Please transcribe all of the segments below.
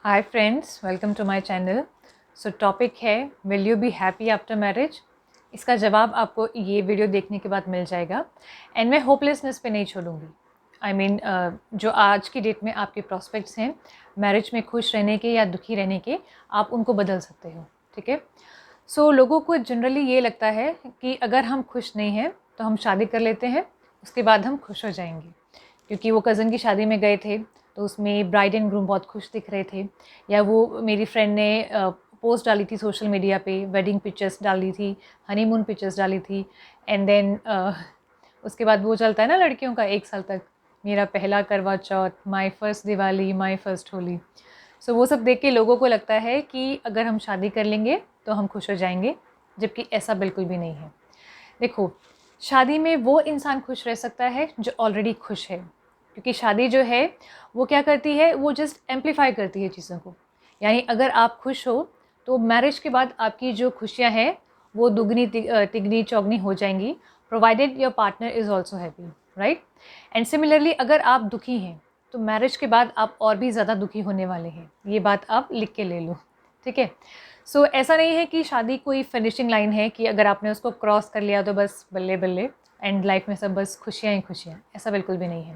Hi friends, welcome to my channel. So topic है will you be happy after marriage. इसका जवाब आपको ये वीडियो देखने के बाद मिल जाएगा। एंड मैं होपलेसनेस पे नहीं छोड़ूंगी। जो आज की डेट में आपके प्रॉस्पेक्ट्स हैं मैरिज में खुश रहने के या दुखी रहने के, आप उनको बदल सकते हो। ठीक है। सो लोगों को जनरली ये लगता है कि अगर हम खुश नहीं हैं तो हम शादी कर लेते हैं, उसके बाद हम खुश हो जाएंगे। क्योंकि वो कज़न की शादी में गए थे तो उसमें ब्राइड एंड ग्रूम बहुत खुश दिख रहे थे, या वो मेरी फ्रेंड ने पोस्ट डाली थी सोशल मीडिया पे, वेडिंग पिक्चर्स डाली थी, हनीमून पिक्चर्स डाली थी। एंड देन उसके बाद वो चलता है ना लड़कियों का 1 साल तक, मेरा पहला Karva Chauth, my first Diwali, my first Holi. So वो सब देख के लोगों को लगता है कि अगर हम शादी कर लेंगे तो हम खुश हो जाएंगे, जबकि ऐसा बिल्कुल भी नहीं है। देखो, शादी में वो इंसान खुश रह सकता है जो ऑलरेडी खुश है, क्योंकि शादी जो है वो क्या करती है, वो जस्ट एम्पलीफाई करती है चीज़ों को। यानी अगर आप खुश हो तो मैरिज के बाद आपकी जो खुशियाँ हैं वो दुगनी तिगनी चौगनी हो जाएंगी, provided your partner is also happy, right. And similarly अगर आप दुखी हैं तो मैरिज के बाद आप और भी ज़्यादा दुखी होने वाले हैं। ये बात आप लिख के ले लो, ठीक है। सो ऐसा नहीं है कि शादी कोई फिनिशिंग लाइन है कि अगर आपने उसको क्रॉस कर लिया तो बस बल्ले बल्ले एंड लाइफ में सब बस खुशियाँ ही खुशियाँ। ऐसा बिल्कुल भी नहीं है।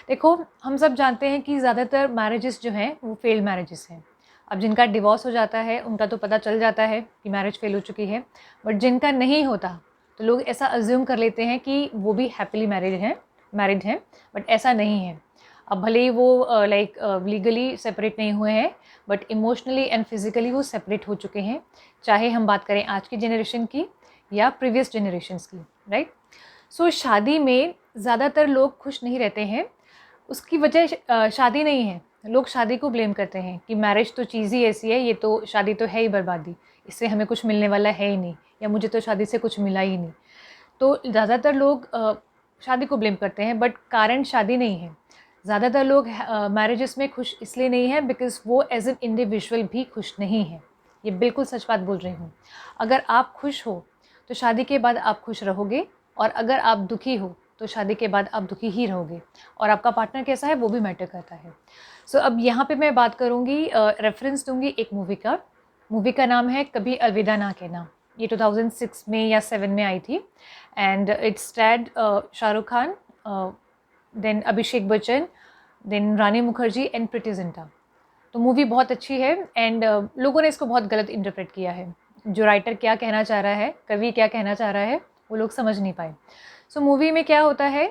देखो, हम सब जानते हैं कि ज़्यादातर मैरिजेस जो हैं वो फेल्ड मैरिजेस हैं। अब जिनका डिवोर्स हो जाता है उनका तो पता चल जाता है कि मैरिज फेल हो चुकी है, बट जिनका नहीं होता तो लोग ऐसा अज्यूम कर लेते हैं कि वो भी हैप्पीली मैरिड हैं, बट ऐसा नहीं है। अब भले ही वो लीगली सेपरेट नहीं हुए हैं, बट इमोशनली एंड फिज़िकली वो सेपरेट हो चुके हैं, चाहे हम बात करें आज की जनरेशन की या प्रीवियस जनरेशन्स की, राइट। सो शादी में ज़्यादातर लोग खुश नहीं रहते हैं। उसकी वजह शादी नहीं है। लोग शादी को ब्लेम करते हैं कि मैरिज तो चीज़ ही ऐसी है, ये तो शादी तो है ही बर्बादी, इससे हमें कुछ मिलने वाला है ही नहीं, या मुझे तो शादी से कुछ मिला ही नहीं। तो ज़्यादातर लोग शादी को ब्लेम करते हैं, बट कारण शादी नहीं है। ज़्यादातर लोग मैरिजेस में खुश इसलिए नहीं है बिकॉज़ वो एज एन इंडिविजुअल भी खुश नहीं है। ये बिल्कुल सच बात बोल रही हूँ। अगर आप खुश हो तो शादी के बाद आप खुश रहोगे, और अगर आप दुखी हो तो शादी के बाद आप दुखी ही रहोगे, और आपका पार्टनर कैसा है वो भी मैटर करता है। सो अब यहाँ पे मैं बात करूँगी, रेफरेंस दूँगी एक मूवी का। मूवी का नाम है कभी अलविदा ना कहना। ये 2006 में या 7 में आई थी, and it's starred Shahrukh Khan, then Abhishek Bachchan, then Rani Mukherjee and Preity Zinta. तो मूवी बहुत अच्छी है, एंड लोगों ने इसको बहुत गलत इंटरप्रेट किया है। जो राइटर क्या कहना चाह रहा है, कवि क्या कहना चाह रहा है, वो लोग समझ नहीं पाए। सो मूवी में क्या होता है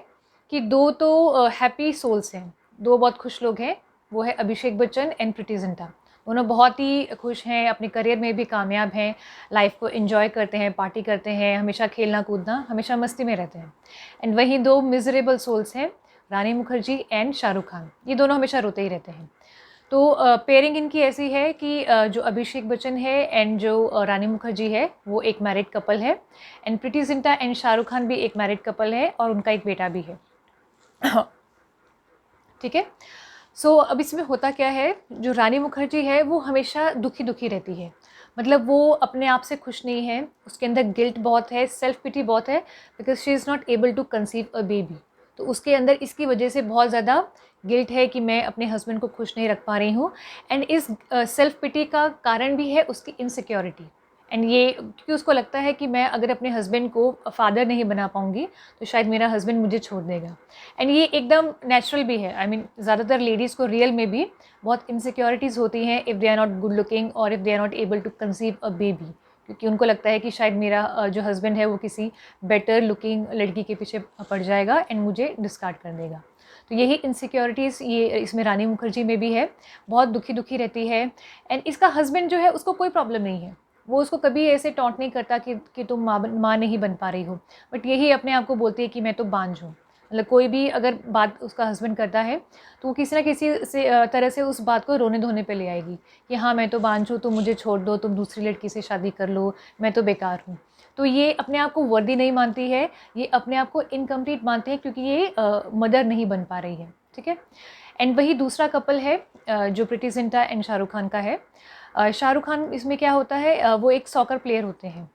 कि दो तो हैप्पी सोल्स हैं, दो बहुत खुश लोग हैं। वो है अभिषेक बच्चन एंड प्रीति जिंटा। दोनों बहुत ही खुश हैं, अपने करियर में भी कामयाब हैं, लाइफ को एंजॉय करते हैं, पार्टी करते हैं, हमेशा खेलना कूदना, हमेशा मस्ती में रहते हैं। एंड वहीं दो मिजरेबल सोल्स हैं, रानी मुखर्जी एंड शाहरुख खान। ये दोनों हमेशा रोते ही रहते हैं। तो पेयरिंग इनकी ऐसी है कि जो अभिषेक बच्चन है एंड जो रानी मुखर्जी है वो एक मैरिड कपल है, एंड प्रीति जिंटा एंड शाहरुख खान भी एक मैरिड कपल है, और उनका एक बेटा भी है। ठीक है। सो अब इसमें होता क्या है, जो रानी मुखर्जी है वो हमेशा दुखी दुखी रहती है। मतलब वो अपने आप से खुश नहीं है, उसके अंदर गिल्ट बहुत है, सेल्फ पिटी बहुत है, because she is not able to conceive a baby. तो उसके अंदर इसकी वजह से बहुत ज़्यादा गिल्ट है कि मैं अपने हस्बैंड को खुश नहीं रख पा रही हूँ। एंड इस सेल्फ पिटी का कारण भी है उसकी इनसिक्योरिटी। एंड ये क्योंकि उसको लगता है कि मैं अगर अपने हस्बैंड को फादर नहीं बना पाऊँगी तो शायद मेरा हस्बैंड मुझे छोड़ देगा। एंड ये एकदम नेचुरल भी है। ज़्यादातर लेडीज़ को रियल में भी बहुत इनसिक्योरिटीज़ होती हैं if they are not good looking और if they are not able to conceive a baby, क्योंकि उनको लगता है कि शायद मेरा जो हस्बैंड है वो किसी बेटर लुकिंग लड़की के पीछे पड़ जाएगा एंड मुझे डिस्कार्ड कर देगा। तो यही इनसिक्योरिटीज़ ये इसमें रानी मुखर्जी में भी है। बहुत दुखी दुखी रहती है। एंड इसका हस्बैंड जो है उसको कोई प्रॉब्लम नहीं है, वो उसको कभी ऐसे टॉन्ट नहीं करता कि तुम माँ नहीं बन पा रही हो, बट यही अपने आप को बोलती है कि मैं तो बांझ हूँ। मतलब कोई भी अगर बात उसका हस्बैंड करता है तो वो किसी ना किसी से तरह से उस बात को रोने धोने पे ले आएगी कि हाँ मैं तो बांझ हूँ, तुम मुझे छोड़ दो, तुम दूसरी लड़की से शादी कर लो, मैं तो बेकार हूँ। तो ये अपने आप को वर्दी नहीं मानती है, ये अपने आप को इनकम्प्लीट मानते हैं क्योंकि ये मदर नहीं बन पा रही है। ठीक है। एंड वही दूसरा कपल है जो प्रीति जिंटा एंड शाहरुख खान का है। शाहरुख खान इसमें क्या होता है, वो एक सॉकर प्लेयर होते हैं,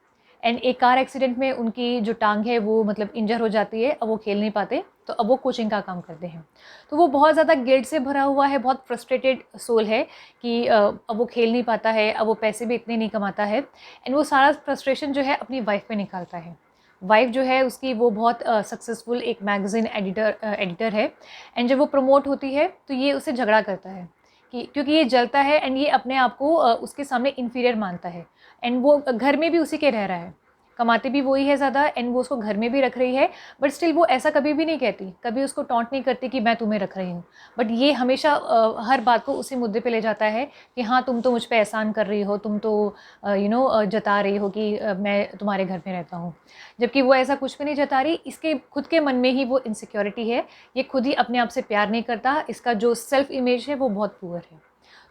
एंड एक कार एक्सीडेंट में उनकी जो टांग है वो मतलब इंजर हो जाती है, अब वो खेल नहीं पाते, तो अब वो कोचिंग का काम करते हैं। तो वो बहुत ज़्यादा गिल्ट से भरा हुआ है, बहुत फ्रस्ट्रेटेड सोल है कि अब वो खेल नहीं पाता है, अब वो पैसे भी इतने नहीं कमाता है, एंड वो सारा फ्रस्ट्रेशन जो है अपनी वाइफ पे निकालता है। वाइफ जो है उसकी वो बहुत सक्सेसफुल एक मैगज़ीन एडिटर है, एंड जब वो प्रमोट होती है तो ये उससे झगड़ा करता है कि क्योंकि ये जलता है एंड ये अपने आप को उसके सामने इन्फीरियर मानता है, एंड वो घर में भी उसी के रह रहा है, कमाते भी वही है ज़्यादा, एंड वो उसको घर में भी रख रही है, बट स्टिल वो ऐसा कभी भी नहीं कहती, कभी उसको टॉन्ट नहीं करती कि मैं तुम्हें रख रही हूँ, बट ये हमेशा हर बात को उसी मुद्दे पे ले जाता है कि हाँ तुम तो मुझ पे एहसान कर रही हो, तुम तो जता रही हो कि मैं तुम्हारे घर में रहता हूँ, जबकि वो ऐसा कुछ भी नहीं जता रही, इसके खुद के मन में ही वो इनसिक्योरिटी है, ये खुद ही अपने आप से प्यार नहीं करता, इसका जो सेल्फ इमेज है वो बहुत पुअर है।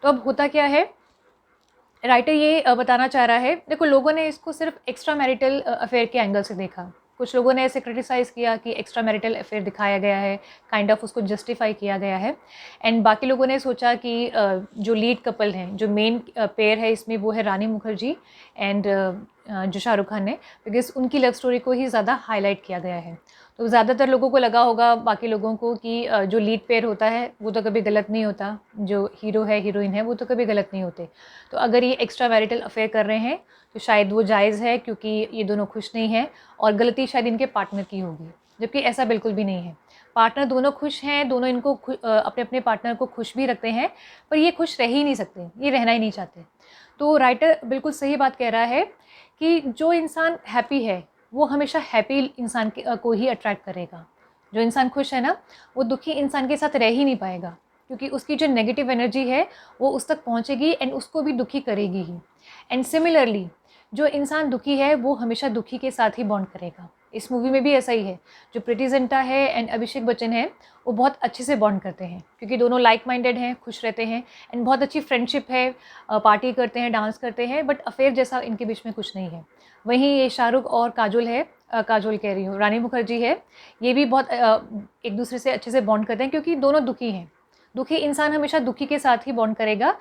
तो अब होता क्या है, राइटर ये बताना चाह रहा है, देखो लोगों ने इसको सिर्फ एक्स्ट्रा मैरिटल अफेयर के एंगल से देखा, कुछ लोगों ने ऐसे क्रिटिसाइज़ किया कि एक्स्ट्रा मैरिटल अफेयर दिखाया गया है, काइंड ऑफ उसको जस्टिफाई किया गया है, एंड बाकी लोगों ने सोचा कि जो लीड कपल हैं, जो मेन पेयर है इसमें, वो है रानी मुखर्जी एंड जो शाहरुख खान है, बिकॉज उनकी लव स्टोरी को ही ज़्यादा हाईलाइट किया गया है। तो ज़्यादातर लोगों को लगा होगा, बाकी लोगों को, कि जो लीड पेयर होता है वो तो कभी गलत नहीं होता, जो हीरो है हीरोइन है वो तो कभी गलत नहीं होते, तो अगर ये एक्स्ट्रा मैरिटल अफेयर कर रहे हैं तो शायद वो जायज़ है, क्योंकि ये दोनों खुश नहीं हैं और गलती शायद इनके पार्टनर की होगी, जबकि ऐसा बिल्कुल भी नहीं है। पार्टनर दोनों खुश हैं, दोनों इनको अपने अपने पार्टनर को खुश भी रखते हैं, पर ये खुश रह ही नहीं सकते, ये रहना ही नहीं चाहते। तो राइटर बिल्कुल सही बात कह रहा है कि जो इंसान हैप्पी है वो हमेशा हैप्पी इंसान को ही अट्रैक्ट करेगा। जो इंसान खुश है ना, वो दुखी इंसान के साथ रह ही नहीं पाएगा, क्योंकि उसकी जो नेगेटिव एनर्जी है वो उस तक पहुंचेगी एंड उसको भी दुखी करेगी ही। एंड सिमिलरली जो इंसान दुखी है वो हमेशा दुखी के साथ ही बॉन्ड करेगा। इस मूवी में भी ऐसा ही है, जो प्रीति जिंटा है एंड अभिषेक बच्चन है वो बहुत अच्छे से बॉन्ड करते हैं, क्योंकि दोनों लाइक माइंडेड हैं, खुश रहते हैं, एंड बहुत अच्छी फ्रेंडशिप है, पार्टी करते हैं, डांस करते हैं, बट अफेयर जैसा इनके बीच में कुछ नहीं है। वहीं ये शाहरुख और काजोल है, काजोल कह रही हूँ, रानी मुखर्जी है, ये भी बहुत एक दूसरे से अच्छे से बॉन्ड करते हैं, क्योंकि दोनों दुखी हैं। दुखी इंसान हमेशा दुखी के साथ ही बॉन्ड करेगा,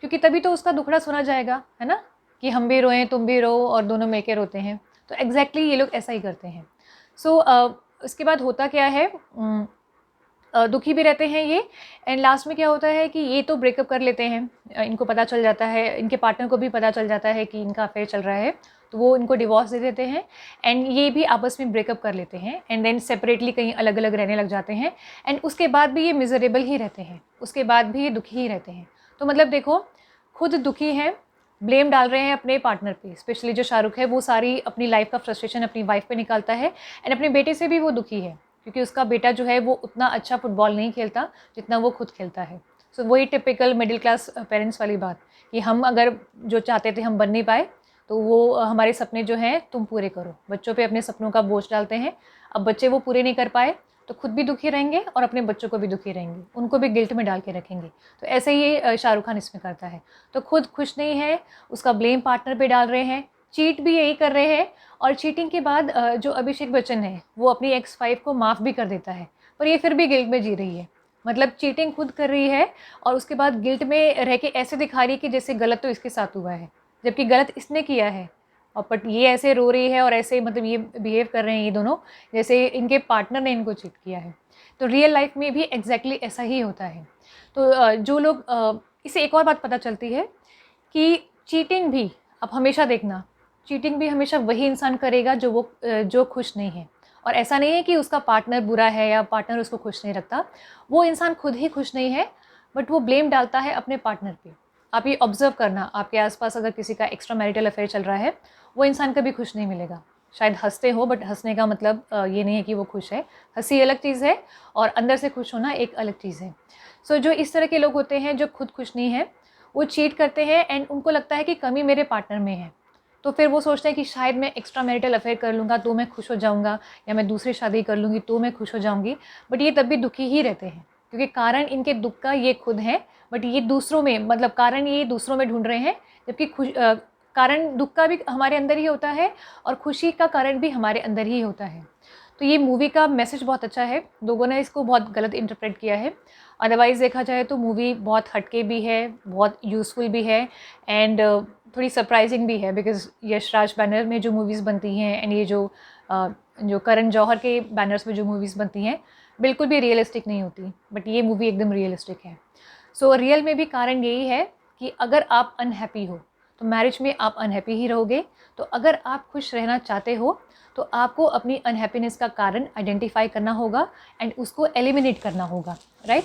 क्योंकि तभी तो उसका दुखड़ा सुना जाएगा, है ना, कि हम भी रोएं तुम भी रो और दोनों मिलके रोते हैं। तो एग्जैक्टली ये लोग ऐसा ही करते हैं। सो इसके बाद होता क्या है, दुखी भी रहते हैं ये, एंड लास्ट में क्या होता है कि ये तो ब्रेकअप कर लेते हैं, इनको पता चल जाता है, इनके पार्टनर को भी पता चल जाता है कि इनका अफेयर चल रहा है, तो वो इनको डिवोर्स दे देते हैं, एंड ये भी आपस में ब्रेकअप कर लेते हैं, एंड देन सेपरेटली कहीं अलग अलग रहने लग जाते हैं, एंड उसके बाद भी ये मिजरेबल ही रहते हैं, उसके बाद भी ये दुखी ही रहते हैं। तो मतलब देखो, खुद दुखी हैं, ब्लेम डाल रहे हैं अपने पार्टनर पे, स्पेशली जो शाहरुख है वो सारी अपनी लाइफ का फ्रस्ट्रेशन अपनी वाइफ पे निकालता है, एंड अपने बेटे से भी वो दुखी है, क्योंकि उसका बेटा जो है वो उतना अच्छा फुटबॉल नहीं खेलता जितना वो खुद खेलता है। सो वही टिपिकल मिडिल क्लास पेरेंट्स वाली बात, कि हम अगर जो चाहते थे हम बन नहीं पाए, तो वो हमारे सपने जो हैं तुम पूरे करो, बच्चों पे अपने सपनों का बोझ डालते हैं। अब बच्चे वो पूरे नहीं कर पाए तो खुद भी दुखी रहेंगे और अपने बच्चों को भी दुखी रहेंगे, उनको भी गिल्ट में डाल के रखेंगे। तो ऐसे ही शाहरुख खान इसमें करता है, तो खुद खुश नहीं है, उसका ब्लेम पार्टनर पे डाल रहे हैं, चीट भी यही कर रहे हैं, और चीटिंग के बाद जो अभिषेक बच्चन है वो अपनी एक्स वाइफ को माफ़ भी कर देता है, पर ये फिर भी गिल्ट में जी रही है। मतलब चीटिंग खुद कर रही है और उसके बाद गिल्ट में रह के ऐसे दिखा रही है कि जैसे गलत तो इसके साथ हुआ है, जबकि गलत इसने किया है, और बट ये ऐसे रो रही है और ऐसे मतलब ये बिहेव कर रहे हैं ये दोनों जैसे इनके पार्टनर ने इनको चीट किया है। तो रियल लाइफ में भी एग्जैक्टली ऐसा ही होता है। तो जो लोग इससे एक और बात पता चलती है कि चीटिंग भी, अब हमेशा देखना, चीटिंग भी हमेशा वही इंसान करेगा जो खुश नहीं है। और ऐसा नहीं है कि उसका पार्टनर बुरा है या पार्टनर उसको खुश नहीं रखता, वो इंसान खुद ही खुश नहीं है, बट वो ब्लेम डालता है अपने पार्टनर पे। आप ये ऑब्जर्व करना, आपके आसपास अगर किसी का एक्स्ट्रा मैरिटल अफेयर चल रहा है, वो इंसान कभी खुश नहीं मिलेगा। शायद हंसते हो, बट हंसने का मतलब ये नहीं है कि वो खुश है। हंसी अलग चीज़ है और अंदर से खुश होना एक अलग चीज़ है। सो जो इस तरह के लोग होते हैं जो खुद खुश नहीं है, वो चीट करते हैं एंड उनको लगता है कि कमी मेरे पार्टनर में है, तो फिर वो सोचते हैं कि शायद मैं एक्स्ट्रा मैरिटल अफेयर कर लूँगा तो मैं खुश हो जाऊँगा, या मैं दूसरी शादी कर लूँगी तो मैं खुश हो जाऊँगी, बट ये तब भी दुखी ही रहते हैं, क्योंकि कारण इनके दुख का ये खुद है, बट ये दूसरों में, मतलब कारण ये दूसरों में ढूंढ रहे हैं, जबकि कारण दुख का भी हमारे अंदर ही होता है और खुशी का कारण भी हमारे अंदर ही होता है। तो ये मूवी का मैसेज बहुत अच्छा है, लोगों ने इसको बहुत गलत इंटरप्रेट किया है। अदरवाइज़ देखा जाए तो मूवी बहुत हटके भी है, बहुत यूज़फुल भी है एंड थोड़ी सरप्राइजिंग भी है, बिकॉज़ यश राज बैनर में जो मूवीज़ बनती हैं एंड ये जो करण जौहर के बैनर्स में जो मूवीज़ बनती हैं बिल्कुल भी रियलिस्टिक नहीं होती, बट ये मूवी एकदम रियलिस्टिक है। सो रियल में भी कारण यही है कि अगर आप अनहैप्पी हो तो मैरिज में आप अनहैप्पी ही रहोगे। तो अगर आप खुश रहना चाहते हो तो आपको अपनी अनहैप्पीनेस का कारण आइडेंटिफाई करना होगा एंड उसको एलिमिनेट करना होगा, राइट।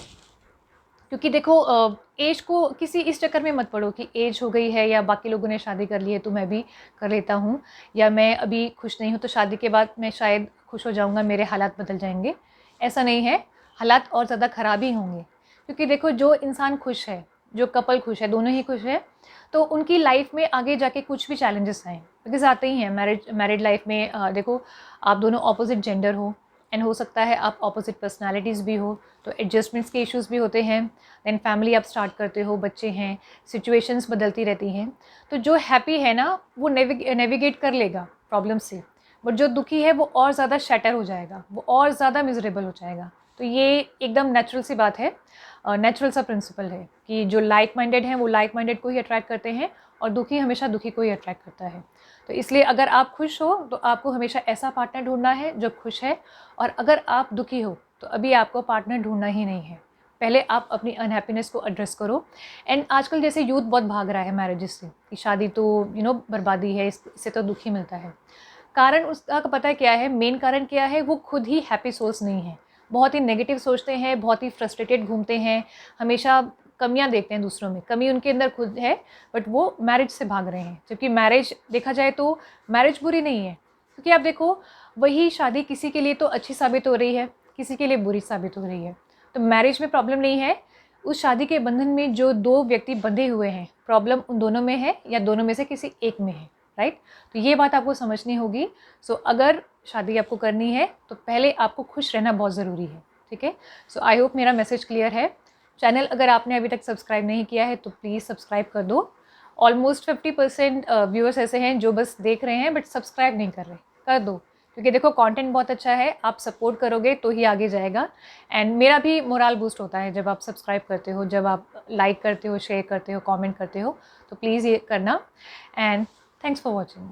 क्योंकि देखो एज को किसी इस चक्कर में मत पड़ो कि एज हो गई है या बाकी लोगों ने शादी कर ली है तो मैं भी कर लेता हूँ, या मैं अभी खुश नहीं हूँ तो शादी के बाद मैं शायद खुश हो जाऊँगा, मेरे हालात बदल जाएंगे। ऐसा नहीं है, हालात और ज़्यादा ख़राब ही होंगे। क्योंकि देखो जो इंसान खुश है, जो कपल खुश है, दोनों ही खुश है, तो उनकी लाइफ में आगे जाके कुछ भी चैलेंजेस आएँ, बिकॉज़ आते ही हैं। मैरिड लाइफ में देखो आप दोनों ऑपोजिट जेंडर हो एंड हो सकता है आप ऑपोजिट पर्सनालिटीज़ भी हो, तो एडजस्टमेंट्स के इश्यूज़ भी होते हैं। देन फैमिली आप स्टार्ट करते हो, बच्चे हैं, सिचुएशंस बदलती रहती हैं। तो जो हैप्पी है ना वो नेविगेट कर लेगा प्रॉब्लम से, बट जो दुखी है वो और ज़्यादा शैटर हो जाएगा, वो और ज़्यादा मिजरेबल हो जाएगा। तो ये एकदम नेचुरल सी बात है, नेचुरल सा प्रिंसिपल है कि जो लाइक माइंडेड हैं वो लाइक माइंडेड को ही अट्रैक्ट करते हैं और दुखी हमेशा दुखी को ही अट्रैक्ट करता है। तो इसलिए अगर आप खुश हो तो आपको हमेशा ऐसा पार्टनर ढूंढना है जो खुश है, और अगर आप दुखी हो तो अभी आपको पार्टनर ढूंढना ही नहीं है। पहले आप अपनी अनहैप्पीनेस को एड्रेस करो। एंड आजकल जैसे यूथ बहुत भाग रहा है मैरिजेस से कि शादी तो बर्बादी है, इससे तो दुखी मिलता है। कारण उसका पता है क्या है, मेन कारण क्या है, वो खुद ही हैप्पी सोल्स नहीं है, बहुत ही नेगेटिव सोचते हैं, बहुत ही फ्रस्ट्रेटेड घूमते हैं, हमेशा कमियां देखते हैं दूसरों में, कमी उनके अंदर खुद है, बट वो मैरिज से भाग रहे हैं। जबकि मैरिज देखा जाए तो मैरिज बुरी नहीं है, क्योंकि आप देखो वही शादी किसी के लिए तो अच्छी साबित हो रही है, किसी के लिए बुरी साबित हो रही है। तो मैरिज में प्रॉब्लम नहीं है, उस शादी के बंधन में जो दो व्यक्ति बंधे हुए हैं, प्रॉब्लम उन दोनों में है या दोनों में से किसी एक में है, राइट। तो ये बात आपको समझनी होगी। सो अगर शादी आपको करनी है तो पहले आपको खुश रहना बहुत ज़रूरी है, ठीक है। सो आई होप मेरा मैसेज क्लियर है। चैनल अगर आपने अभी तक सब्सक्राइब नहीं किया है तो प्लीज़ सब्सक्राइब कर दो। ऑलमोस्ट 50% व्यूअर्स ऐसे हैं जो बस देख रहे हैं बट सब्सक्राइब नहीं कर रहे, कर दो, क्योंकि देखो कंटेंट बहुत अच्छा है, आप सपोर्ट करोगे तो ही आगे जाएगा। एंड मेरा भी मोरल बूस्ट होता है जब आप सब्सक्राइब करते हो, जब आप लाइक करते हो, शेयर करते हो, कमेंट करते हो, तो प्लीज़ ये करना। And thanks for watching.